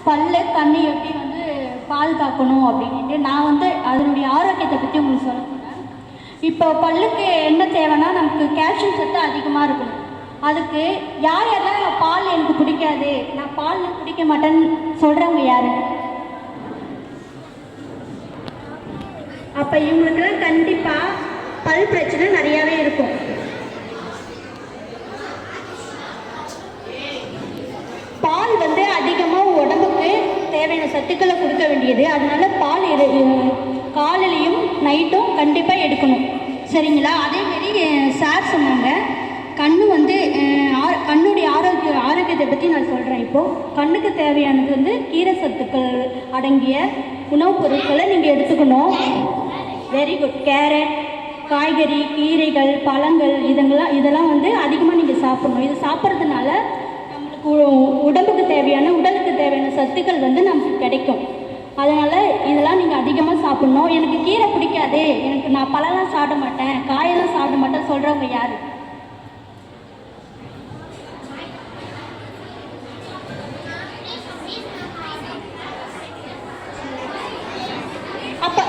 பல்லு கண்ணு எப்படி வந்து பாதுகாக்கணும் அப்படின்ட்டு நான் வந்து அதனுடைய ஆரோக்கியத்தை பற்றி உங்களுக்கு சொல்ல போகிறேன். இப்போ பல்லுக்கு என்ன தேவைன்னா நமக்கு கால்சியம் சத்து அதிகமாக இருக்கணும். அதுக்கு யார் யாரெல்லாம் பால் எனக்கு பிடிக்காது, நான் பால் குடிக்க மாட்டேன்னு சொல்கிறவங்க யார்? அப்போ இவங்களுக்குலாம் கண்டிப்பாக பல் பிரச்சனை நிறையாவே இருக்கும். பால் வந்து அதிகமாக உடம்புக்கு தேவையான சத்துக்களை கொடுக்க வேண்டியது. அதனால பால் காலையிலையும் நைட்டும் கண்டிப்பாக எடுக்கணும், சரிங்களா? அதேமாரி சார் சொன்னாங்க கண்ணு வந்து கண்ணுடைய ஆரோக்கியத்தை பற்றி நான் சொல்கிறேன். இப்போது கண்ணுக்கு தேவையானது வந்து கீரை சத்துக்கள் அடங்கிய உணவுப் பொருட்களை நீங்கள் எடுத்துக்கணும். Very good. கேரட், காய்கறி, கீரைகள், பழங்கள் இதெல்லாம் வந்து அதிகமாக நீங்கள் சாப்பிடணும். இது சாப்பிட்றதுனால நம்மளுக்கு உடலுக்கு தேவையான சத்துக்கள் வந்து நமக்கு கிடைக்கும். அதனால் இதெல்லாம் நீங்கள் அதிகமாக சாப்பிட்ணும். எனக்கு கீரை பிடிக்காது, நான் பழம்லாம் சாப்பிட மாட்டேன், காயெல்லாம் சாப்பிட மாட்டேன் சொல்கிறவங்க யார்? அப்போ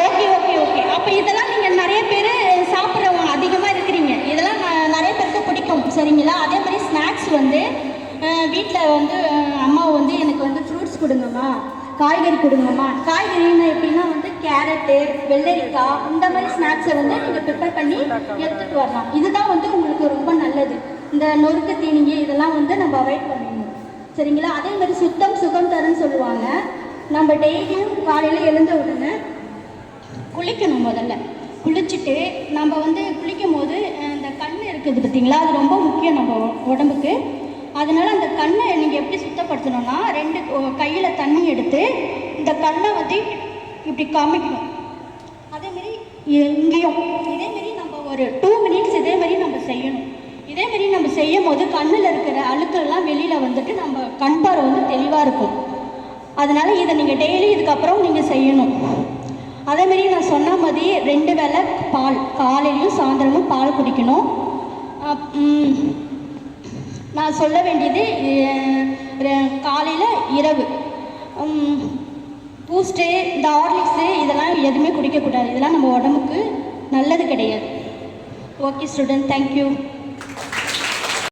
ஓகே. அப்போ இதெல்லாம் நீங்கள் நிறைய பேர் சாப்பிட்றவங்க அதிகமாக இருக்கிறீங்க. இதெல்லாம் நிறைய பேருக்கு பிடிக்கும், சரிங்களா? அதே மாதிரி ஸ்நாக்ஸ் வந்து வீட்டில் வந்து அம்மா வந்து எனக்கு வந்து ஃப்ரூட்ஸ் கொடுங்கம்மா, காய்கறி கொடுங்கம்மா. காய்கறின்னு எப்படின்னா வந்து கேரட்டு, வெள்ளரிக்காய், இந்த மாதிரி ஸ்நாக்ஸை வந்து நீங்கள் ப்ரிப்பேர் பண்ணி எடுத்துகிட்டு வரலாம். இதுதான் வந்து உங்களுக்கு ரொம்ப நல்லது. இந்த நொறுக்கு தீனிங்க இதெல்லாம் வந்து நம்ம அவாய்ட் பண்ணிடணும், சரிங்களா? அதே மாதிரி சுத்தம் சுகம் தருன்னு சொல்லுவாங்க. நம்ம டெய்லியும் காலையில் எழுந்த உடனே குளிக்கணும். முதல்ல குளிச்சுட்டு நம்ம வந்து குளிக்கும் போது இந்த கண் இருக்குது பார்த்திங்களா, அது ரொம்ப முக்கியம் நம்ம உடம்புக்கு. அதனால் அந்த கண்ணை நீங்கள் எப்படி சுத்தப்படுத்தணும்னா 2 கையில் தண்ணி எடுத்து இந்த கண்ணை வந்து இப்படி காமிக்கணும். அதேமாரி இங்கேயும் இதேமாரி நம்ம ஒரு 2 மினிட்ஸ் இதேமாரி நம்ம செய்யணும். இதேமாரி நம்ம செய்யும் போது கண்ணில் இருக்கிற அழுக்கெல்லாம் வெளியில் வந்துட்டு நம்ம கண் பார்வை வந்து தெளிவாக இருக்கும். அதனால் இதை நீங்கள் டெய்லி இதுக்கப்புறம் நீங்கள் செய்யணும். அதேமாரி நான் சொன்ன மாதிரி 2 வேளை பால், காலையிலையும் சாயந்தரமும் பால் குடிக்கணும். நான் சொல்ல வேண்டியது காலையில் இரவு பூஸ்ட்டு, இந்த ஹார்லிக்ஸு இதெல்லாம் எதுவுமே குடிக்கக்கூடாது. இதெல்லாம் நம்ம உடம்புக்கு நல்லது கிடையாது. Okay student, thank you.